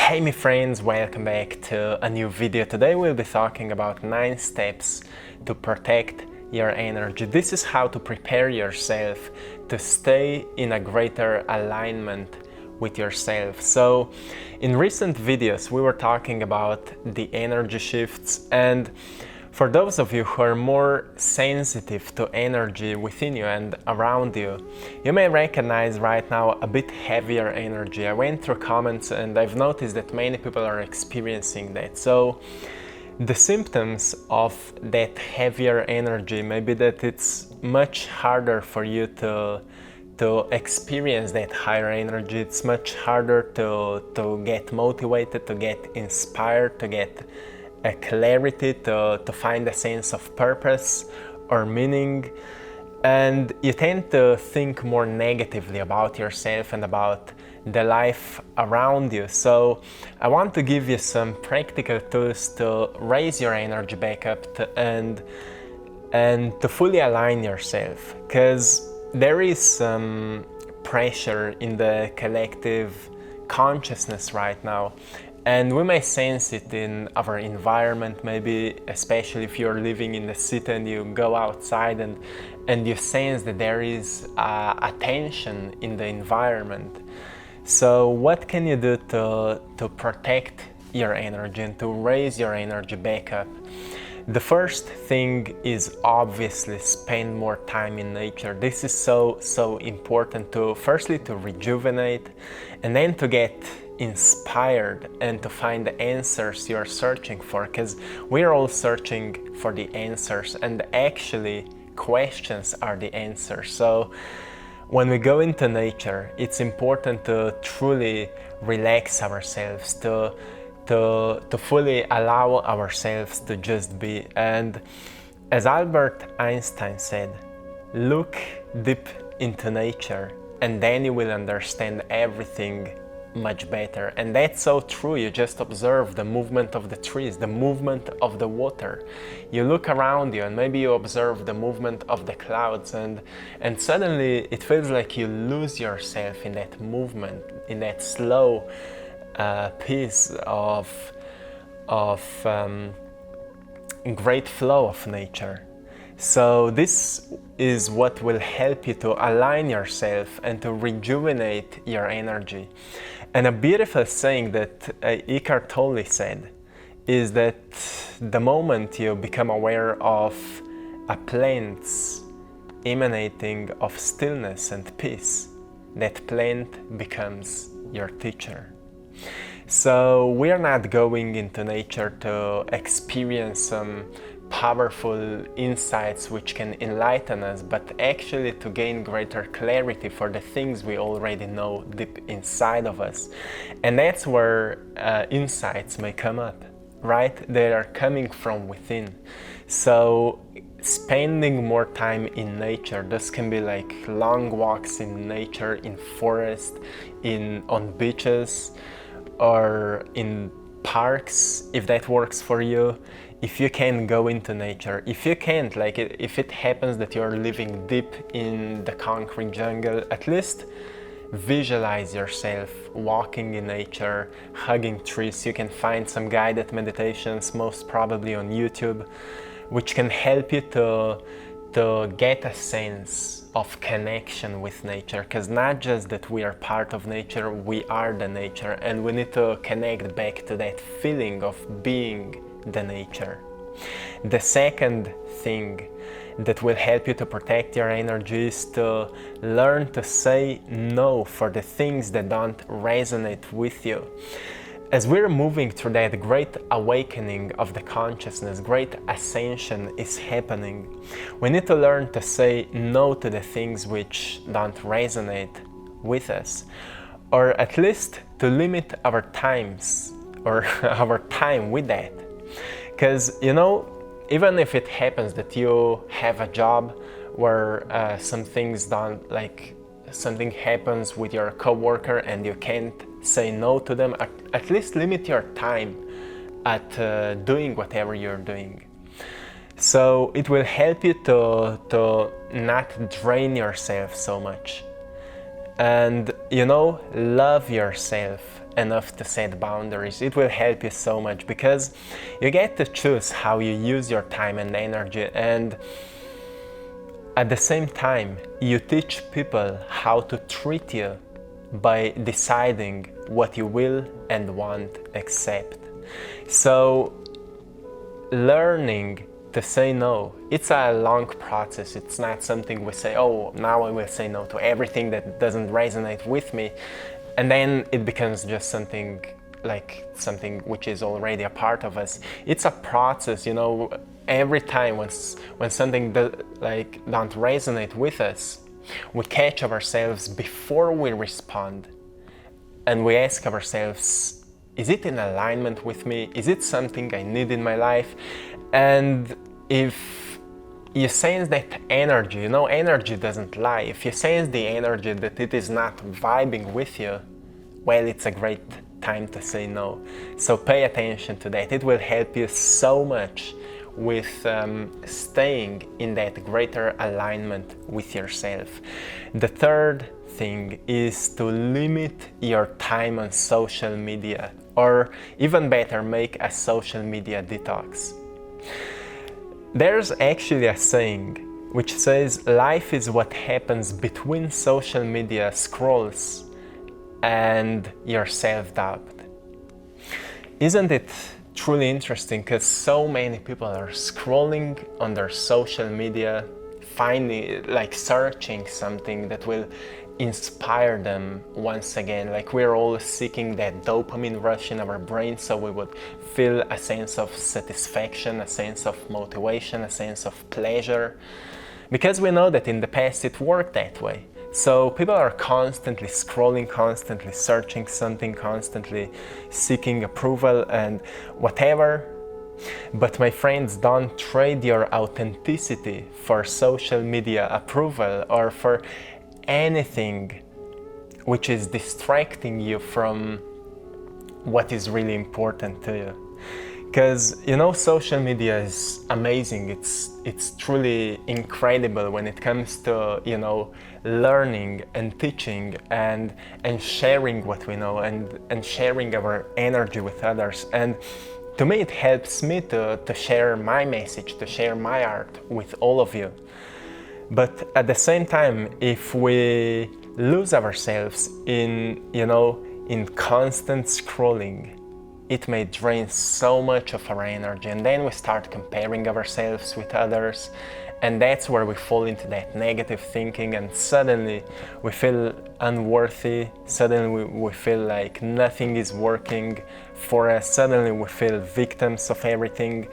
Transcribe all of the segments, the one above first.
Hey my friends, welcome back to a new video. Today we'll be talking about 9 steps to protect your energy. This is how to prepare yourself to stay in a greater alignment with yourself. So in recent videos we were talking about the energy shifts, and for those of you who are more sensitive to energy within you and around you, you may recognize right now a bit heavier energy. I went through comments and I've noticed that many people are experiencing that. So the symptoms of that heavier energy may be that it's much harder for you to experience that higher energy. It's much harder to get motivated, to get inspired, to get a clarity, to find a sense of purpose or meaning, and you tend to think more negatively about yourself and about the life around you. So I want to give you some practical tools to raise your energy back up and to fully align yourself, because there is some pressure in the collective consciousness right now. And we may sense it in our environment, maybe especially if you're living in the city and you go outside and you sense that there is a tension in the environment. So what can you do to protect your energy and to raise your energy back up? The first thing is obviously spend more time in nature. This is so important to firstly to rejuvenate and then to get inspired and to find the answers you're searching for, because we're all searching for the answers, and actually questions are the answers. So when we go into nature, it's important to truly relax ourselves, to fully allow ourselves to just be. And as Albert Einstein said, look deep into nature and then you will understand everything much better. And that's so true. You just observe the movement of the trees, the movement of the water. You look around you and maybe you observe the movement of the clouds, and suddenly it feels like you lose yourself in that movement, in that slow piece of great flow of nature. So this is what will help you to align yourself and to rejuvenate your energy. And a beautiful saying that Eckhart Tolle said is that the moment you become aware of a plant emanating of stillness and peace, that plant becomes your teacher. So we are not going into nature to experience some powerful insights which can enlighten us, but actually to gain greater clarity for the things we already know deep inside of us. And that's where insights may come up, right? They are coming from within. So spending more time in nature, this can be like long walks in nature, in forest, on beaches, or in parks, if that works for you. If you can go into nature, if you can't, like if it happens that you're living deep in the concrete jungle, at least visualize yourself walking in nature, hugging trees. You can find some guided meditations, most probably on YouTube, which can help you to get a sense of connection with nature, because not just that we are part of nature, we are the nature, and we need to connect back to that feeling of being the nature. The second thing that will help you to protect your energy is to learn to say no for the things that don't resonate with you. As we're moving through that great awakening of the consciousness, great ascension is happening, we need to learn to say no to the things which don't resonate with us, or at least to limit our times or our time with that. Because, you know, even if it happens that you have a job where something happens with your coworker and you can't say no to them, at least limit your time at doing whatever you're doing. So it will help you to not drain yourself so much. And, you know, love yourself enough to set boundaries. It will help you so much because you get to choose how you use your time and energy, and at the same time you teach people how to treat you by deciding what you will and won't accept. So learning to say no, it's a long process. It's not something we say, oh, now I will say no to everything that doesn't resonate with me, and then it becomes just something which is already a part of us. It's a process, every time when something don't resonate with us, we catch ourselves before we respond, and we ask ourselves, is it in alignment with me? Is it something I need in my life? And if you sense that energy, energy doesn't lie. If you sense the energy that it is not vibing with you, well, it's a great time to say no. So pay attention to that. It will help you so much with staying in that greater alignment with yourself. The third thing is to limit your time on social media, or even better, make a social media detox. There's actually a saying which says life is what happens between social media scrolls and your self-doubt. Isn't it truly interesting? Because so many people are scrolling on their social media, finding, searching something that will inspire them once again. We're all seeking that dopamine rush in our brain, so we would feel a sense of satisfaction, a sense of motivation, a sense of pleasure, because we know that in the past it worked that way. So people are constantly scrolling, constantly searching something, constantly seeking approval and whatever. But my friends, don't trade your authenticity for social media approval or for anything which is distracting you from what is really important to you. Because social media is amazing. It's truly incredible when it comes to learning and teaching and sharing what we know and sharing our energy with others. And to me, it helps me to share my message, to share my art with all of you. But at the same time, if we lose ourselves in constant scrolling, it may drain so much of our energy, and then we start comparing ourselves with others, and that's where we fall into that negative thinking, and suddenly we feel unworthy, suddenly we feel like nothing is working for us, suddenly we feel victims of everything.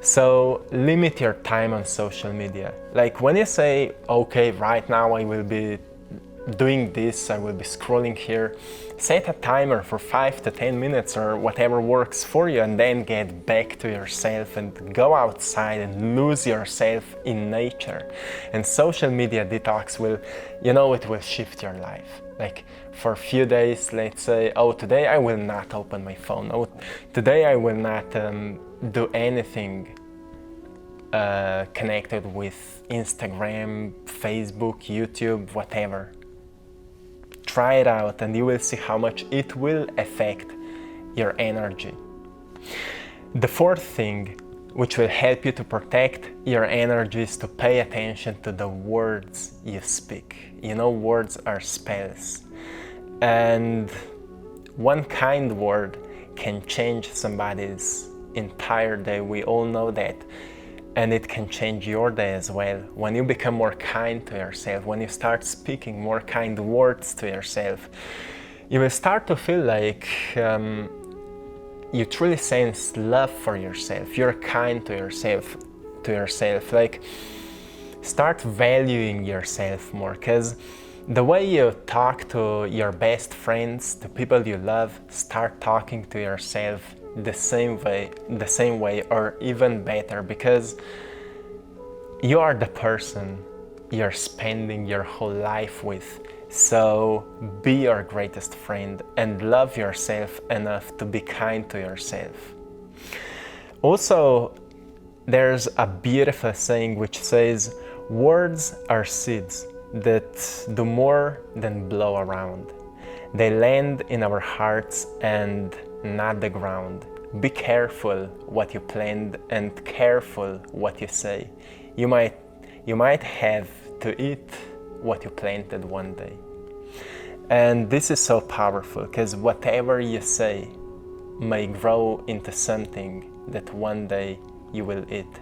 So limit your time on social media. When you say, okay, right now I will be doing this, I will be scrolling here, set a timer for 5 to 10 minutes or whatever works for you, and then get back to yourself and go outside and lose yourself in nature. And social media detox will, it will shift your life. For a few days, let's say, oh, today I will not open my phone. Oh, today I will not do anything connected with Instagram, Facebook, YouTube, whatever. Try it out and you will see how much it will affect your energy. The fourth thing which will help you to protect your energy is to pay attention to the words you speak. Words are spells. And one kind word can change somebody's entire day. We all know that. And it can change your day as well. When you become more kind to yourself, when you start speaking more kind words to yourself, you will start to feel like you truly sense love for yourself. You're kind to yourself. Start valuing yourself more, because the way you talk to your best friends, to people you love, start talking to yourself the same way or even better, because you are the person you're spending your whole life with. So be your greatest friend and love yourself enough to be kind to yourself. Also, there's a beautiful saying which says, words are seeds that do more than blow around. They land in our hearts and not the ground. Be careful what you plant and careful what you say. You might have to eat what you planted one day. And this is so powerful because whatever you say may grow into something that one day you will eat.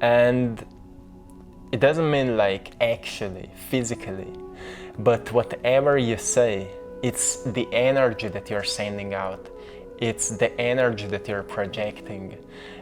And it doesn't mean like actually, physically, but whatever you say, it's the energy that you're sending out. It's the energy that you're projecting.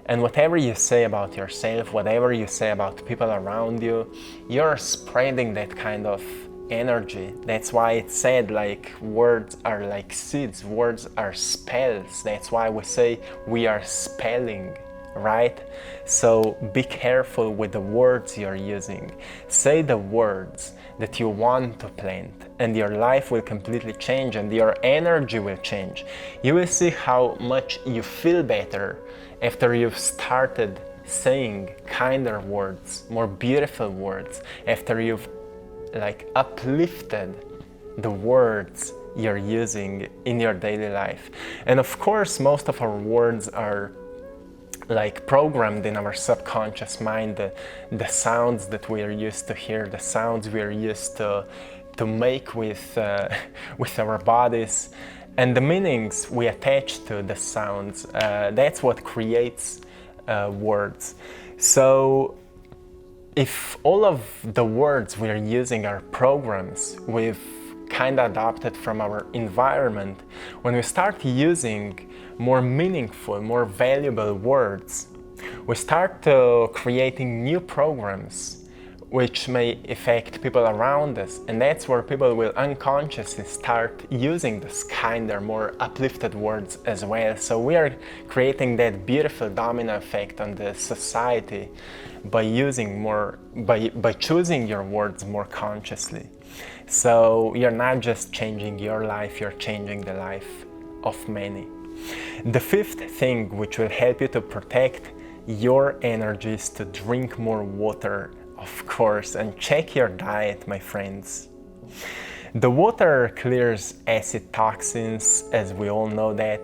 And whatever you say about yourself, whatever you say about people around you, you're spreading that kind of energy. That's why it's said like words are like seeds, words are spells. That's why we say we are spelling, right? So be careful with the words you're using. Say the words that you want to plant, and your life will completely change and your energy will change. You will see how much you feel better after you've started saying kinder words, more beautiful words, after you've like uplifted the words you're using in your daily life. And of course, most of our words are like programmed in our subconscious mind, the sounds that we are used to hear, the sounds we are used to make with our bodies, and the meanings we attach to the sounds. That's what creates words. So if all of the words we're using are programs we've kind of adopted from our environment, when we start using more meaningful, more valuable words, we start creating new programs which may affect people around us, and that's where people will unconsciously start using this kinder, more uplifted words as well. So we are creating that beautiful domino effect on the society by using more, by choosing your words more consciously. So you're not just changing your life, you're changing the life of many. The fifth thing which will help you to protect your energy is to drink more water, of course, and check your diet, my friends. The water clears acid toxins, as we all know that,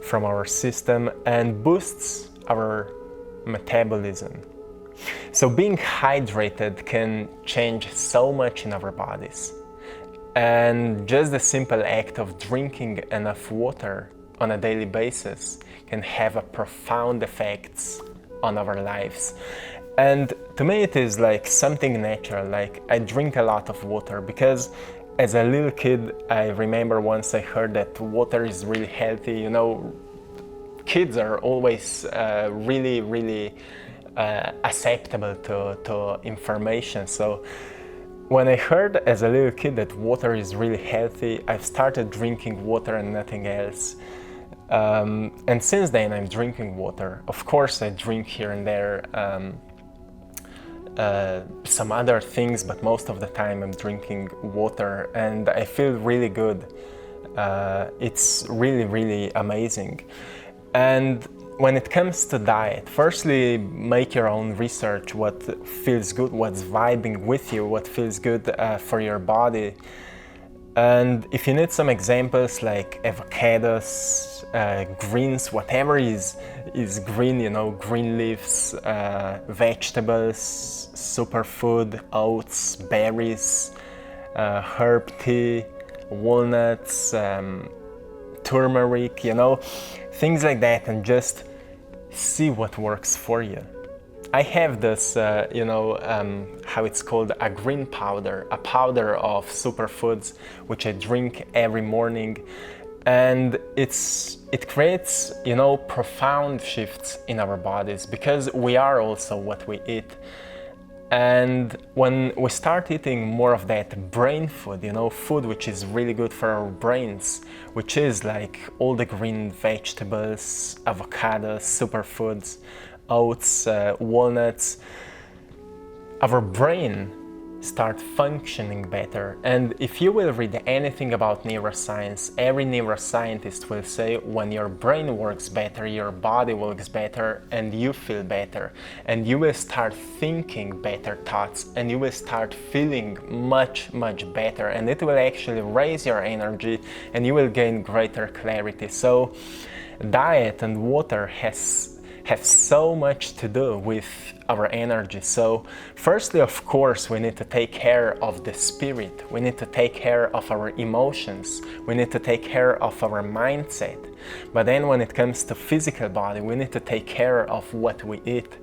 from our system and boosts our metabolism. So being hydrated can change so much in our bodies. And just the simple act of drinking enough water on a daily basis can have a profound effects on our lives. And to me it is like something natural. Like I drink a lot of water because as a little kid I remember once I heard that water is really healthy. You know, kids are always really acceptable to information. So when I heard as a little kid that water is really healthy, I've started drinking water and nothing else. And since then I'm drinking water. Of course I drink here and there some other things, but most of the time I'm drinking water and I feel really good. It's really amazing. And when it comes to diet, firstly, make your own research, what feels good, what's vibing with you, what feels good for your body. And if you need some examples like avocados, greens, whatever is green, you know, green leaves, vegetables, superfood, oats, berries, herb tea, walnuts, turmeric, you know, things like that, and just see what works for you. I have this, how it's called, a green powder, a powder of superfoods, which I drink every morning. And it creates, you know, profound shifts in our bodies because we are also what we eat. And when we start eating more of that brain food, you know, food which is really good for our brains, which is like all the green vegetables, avocados, superfoods, oats, walnuts, our brain start functioning better. And if you will read anything about neuroscience, every neuroscientist will say when your brain works better, your body works better, and you feel better, and you will start thinking better thoughts, and you will start feeling much better, and it will actually raise your energy and you will gain greater clarity. So diet and water have so much to do with our energy. So firstly, of course, we need to take care of the spirit. We need to take care of our emotions. We need to take care of our mindset. But then when it comes to physical body, we need to take care of what we eat.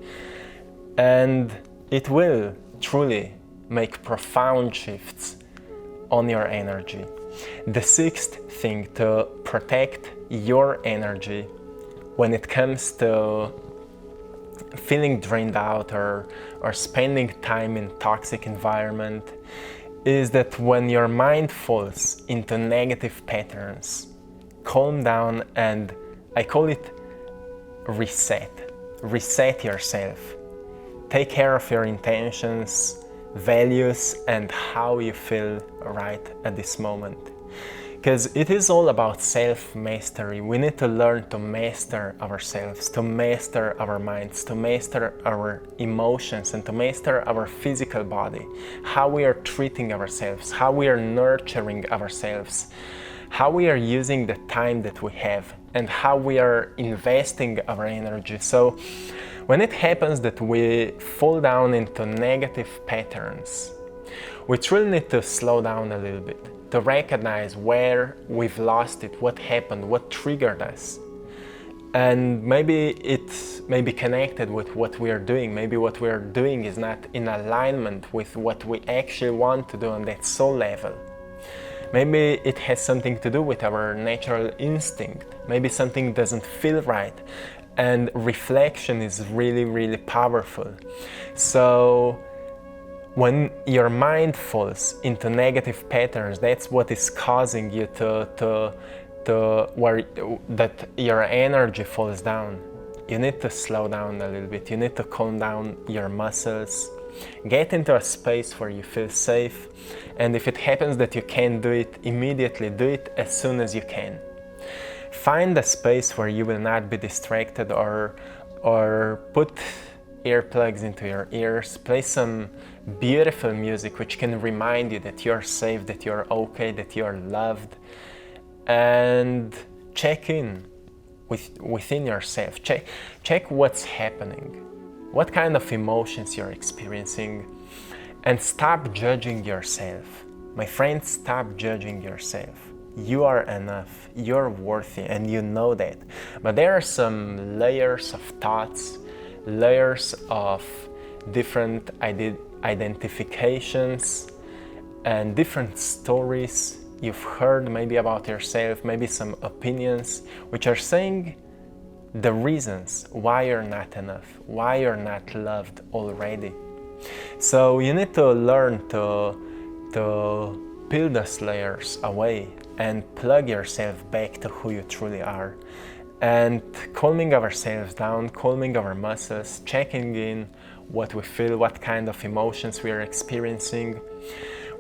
And it will truly make profound shifts on your energy. The sixth thing to protect your energy when it comes to feeling drained out or spending time in toxic environment is that when your mind falls into negative patterns, calm down, and I call it reset yourself. Take care of your intentions, values, and how you feel right at this moment. Because it is all about self-mastery. We need to learn to master ourselves, to master our minds, to master our emotions, and to master our physical body. How we are treating ourselves, how we are nurturing ourselves, how we are using the time that we have, and how we are investing our energy. So when it happens that we fall down into negative patterns, we truly need to slow down a little bit, to recognize where we've lost it, what happened, what triggered us. And maybe it may be connected with what we are doing. Maybe what we are doing is not in alignment with what we actually want to do on that soul level. Maybe it has something to do with our natural instinct. Maybe something doesn't feel right. And reflection is really powerful. So when your mind falls into negative patterns, that's what is causing you to where that your energy falls down. You need to slow down a little bit. You need to calm down your muscles. Get into a space where you feel safe. And if it happens that you can't do it immediately, do it as soon as you can. Find a space where you will not be distracted, or put earplugs into your ears. Play some beautiful music which can remind you that you're safe, that you're okay, that you're loved. And check in within yourself. Check what's happening, what kind of emotions you're experiencing, and stop judging yourself. My friend, stop judging yourself. You are enough, you're worthy, and you know that. But there are some layers of thoughts, layers of different identifications and different stories you've heard maybe about yourself, maybe some opinions which are saying the reasons why you're not enough, why you're not loved already. So you need to learn to peel those layers away and plug yourself back to who you truly are. And calming ourselves down, calming our muscles, checking in what we feel, what kind of emotions we are experiencing.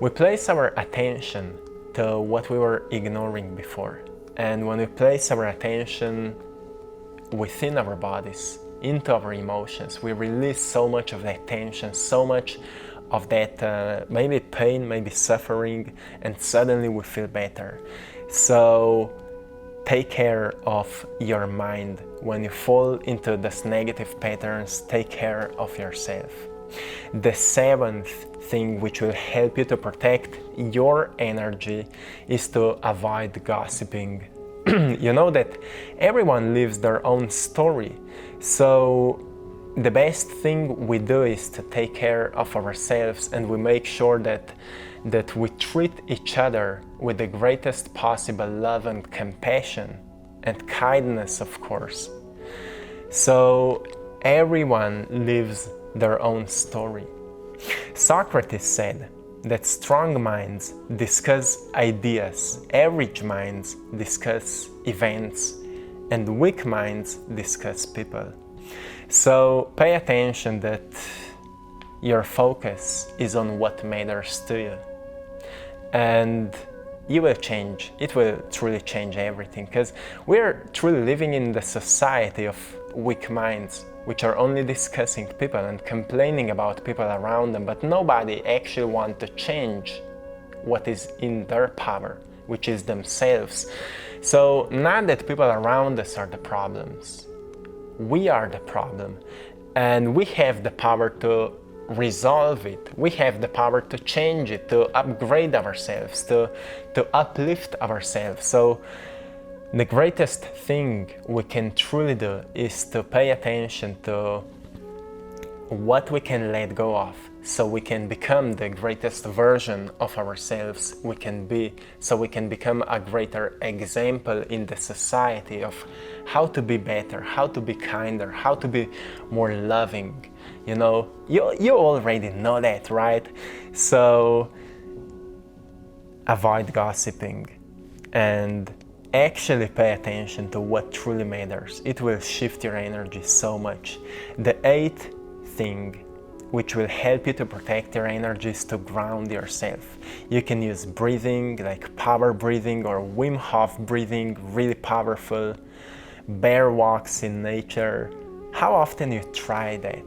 We place our attention to what we were ignoring before. And when we place our attention within our bodies, into our emotions, we release so much of that tension, so much of that maybe pain, maybe suffering, and suddenly we feel better. So take care of your mind. When you fall into these negative patterns, take care of yourself. The seventh thing which will help you to protect your energy is to avoid gossiping. You know that everyone lives their own story. So the best thing we do is to take care of ourselves, and we make sure that we treat each other with the greatest possible love and compassion and kindness, of course. So everyone lives their own story. Socrates said that strong minds discuss ideas, average minds discuss events, and weak minds discuss people. So pay attention that your focus is on what matters to you. And you will change. It will truly change everything, because we're truly living in the society of weak minds, which are only discussing people and complaining about people around them, but nobody actually wants to change what is in their power, which is themselves. So not that people around us are the problems, we are the problem, and we have the power to resolve it. We have the power to change it, to upgrade ourselves, to uplift ourselves. So the greatest thing we can truly do is to pay attention to what we can let go of, so we can become the greatest version of ourselves we can be, so we can become a greater example in the society of how to be better, how to be kinder, how to be more loving. You know, you already know that, right? So avoid gossiping and actually pay attention to what truly matters. It will shift your energy so much. The eighth thing which will help you to protect your energy is to ground yourself. You can use breathing, like power breathing or Wim Hof breathing, really powerful. Bear walks in nature. How often you try that?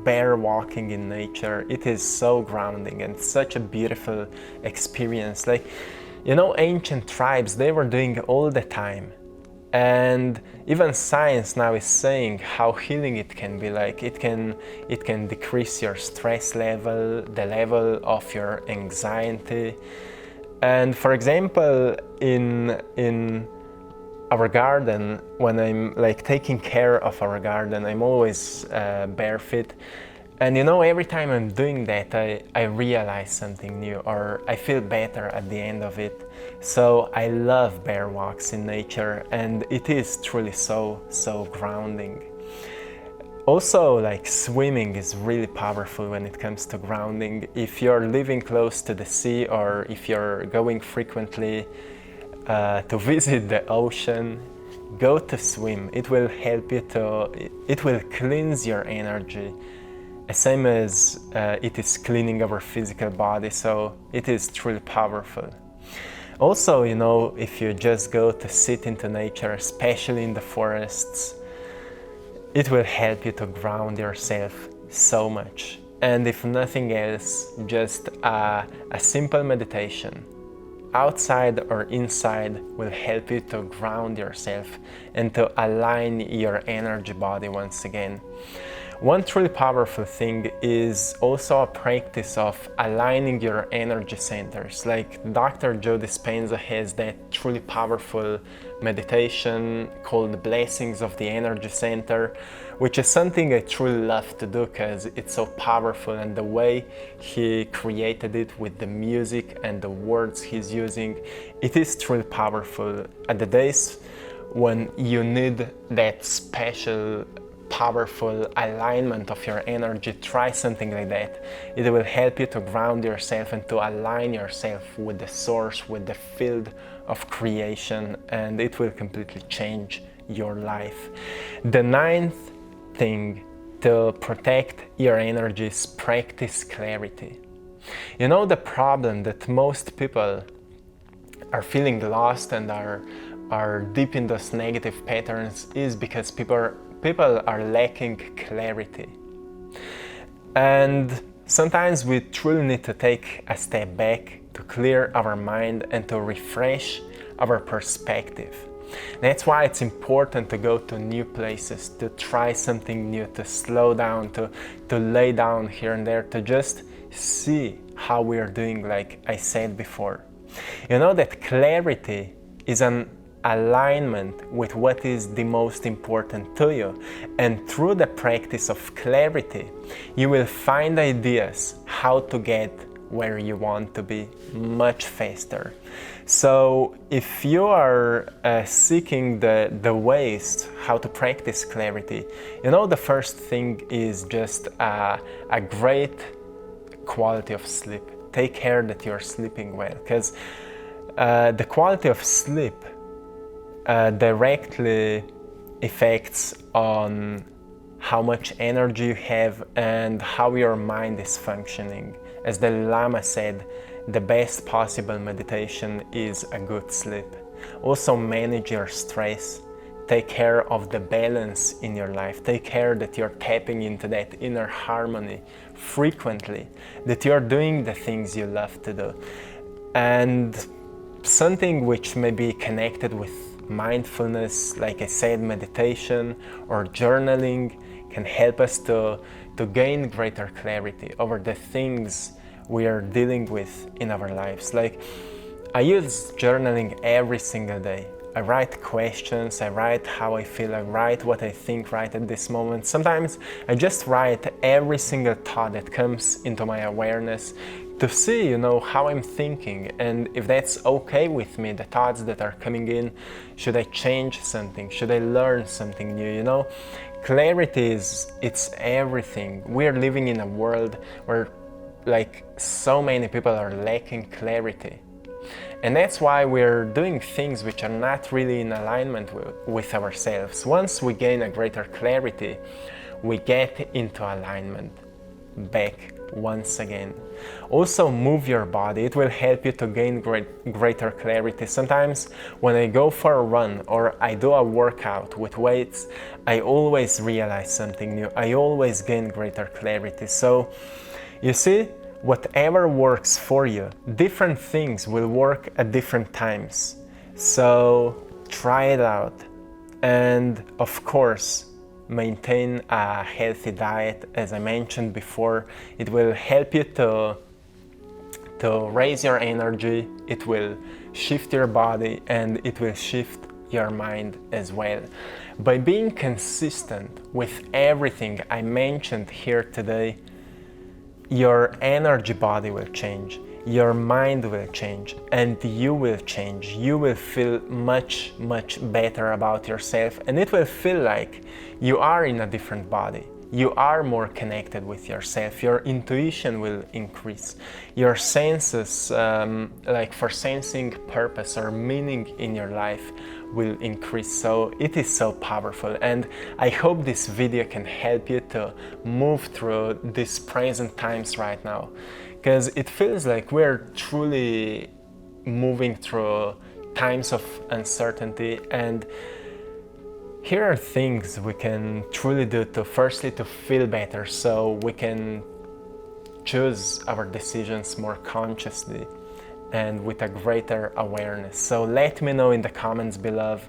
Bear walking in nature, it is so grounding and such a beautiful experience. Like, you know, ancient tribes, they were doing all the time, and even science now is saying how healing it can be. Like, it can decrease your stress level, the level of your anxiety. And for example, in our garden, when I'm like taking care of our garden, I'm always barefoot. And you know, every time I'm doing that, I realize something new, or I feel better at the end of it. So I love bear walks in nature, and it is truly so grounding. Also, like, swimming is really powerful when it comes to grounding. If you're living close to the sea, or if you're going frequently to visit the ocean, go to swim. It will help you it will cleanse your energy, same as it is cleaning our physical body. So it is truly powerful. Also, you know, if you just go to sit into nature, especially in the forests, it will help you to ground yourself so much. And if nothing else, just a simple meditation, outside or inside, will help you to ground yourself and to align your energy body once again. One truly powerful thing is also a practice of aligning your energy centers. Like Dr. Joe Dispenza has that truly powerful meditation called Blessings of the Energy Center, which is something I truly love to do because it's so powerful, and the way he created it with the music and the words he's using, it is truly powerful. At the days when you need that special powerful alignment of your energy, try something like that. It will help you to ground yourself and to align yourself with the source, with the field of creation, and it will completely change your life. The ninth thing to protect your energy is practice clarity. You know, the problem that most people are feeling lost and are deep in those negative patterns is because people are lacking clarity. And sometimes we truly need to take a step back to clear our mind and to refresh our perspective. That's why it's important to go to new places, to try something new, to slow down, to lay down here and there, to just see how we are doing, like I said before. You know that clarity is an alignment with what is the most important to you, and through the practice of clarity you will find ideas how to get where you want to be much faster. So if you are seeking the ways how to practice clarity, you know, the first thing is just a great quality of sleep. Take care that you're sleeping well, because the quality of sleep directly affects on how much energy you have, and how your mind is functioning. As the Lama said, the best possible meditation is a good sleep. Also manage your stress. Take care of the balance in your life. Take care that you're tapping into that inner harmony frequently, that you're doing the things you love to do. And something which may be connected with mindfulness, like I said, meditation or journaling, can help us to gain greater clarity over the things we are dealing with in our lives. Like, I use journaling every single day. I write questions, I write how I feel, I write what I think right at this moment. Sometimes I just write every single thought that comes into my awareness to see, how I'm thinking, and if that's okay with me, the thoughts that are coming in. Should I change something? Should I learn something new? Clarity it's everything. We're living in a world where so many people are lacking clarity. And that's why we're doing things which are not really in alignment with ourselves. Once we gain a greater clarity, we get into alignment back once again. Also, move your body. It will help you to gain greater clarity. Sometimes when I go for a run or I do a workout with weights, I always realize something new. I always gain greater clarity. So, you see, whatever works for you, different things will work at different times. So try it out. And of course, maintain a healthy diet. As I mentioned before, it will help you to raise your energy, it will shift your body, and it will shift your mind as well. By being consistent with everything I mentioned here today, your energy body will change, your mind will change, and you will change. You will feel much, much better about yourself, and it will feel like you are in a different body. You are more connected with yourself. Your intuition will increase. Your senses, for sensing purpose or meaning in your life, will increase. So it is so powerful, and I hope this video can help you to move through these present times right now, because it feels like we're truly moving through times of uncertainty. And here are things we can truly do to feel better, so we can choose our decisions more consciously and with a greater awareness. So let me know in the comments below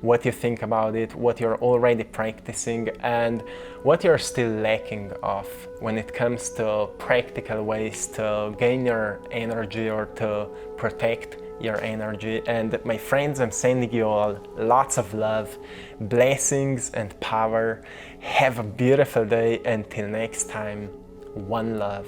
what you think about it, what you're already practicing, and what you're still lacking of when it comes to practical ways to gain your energy or to protect your energy. And my friends, I'm sending you all lots of love, blessings and power. Have a beautiful day. Until next time, one love.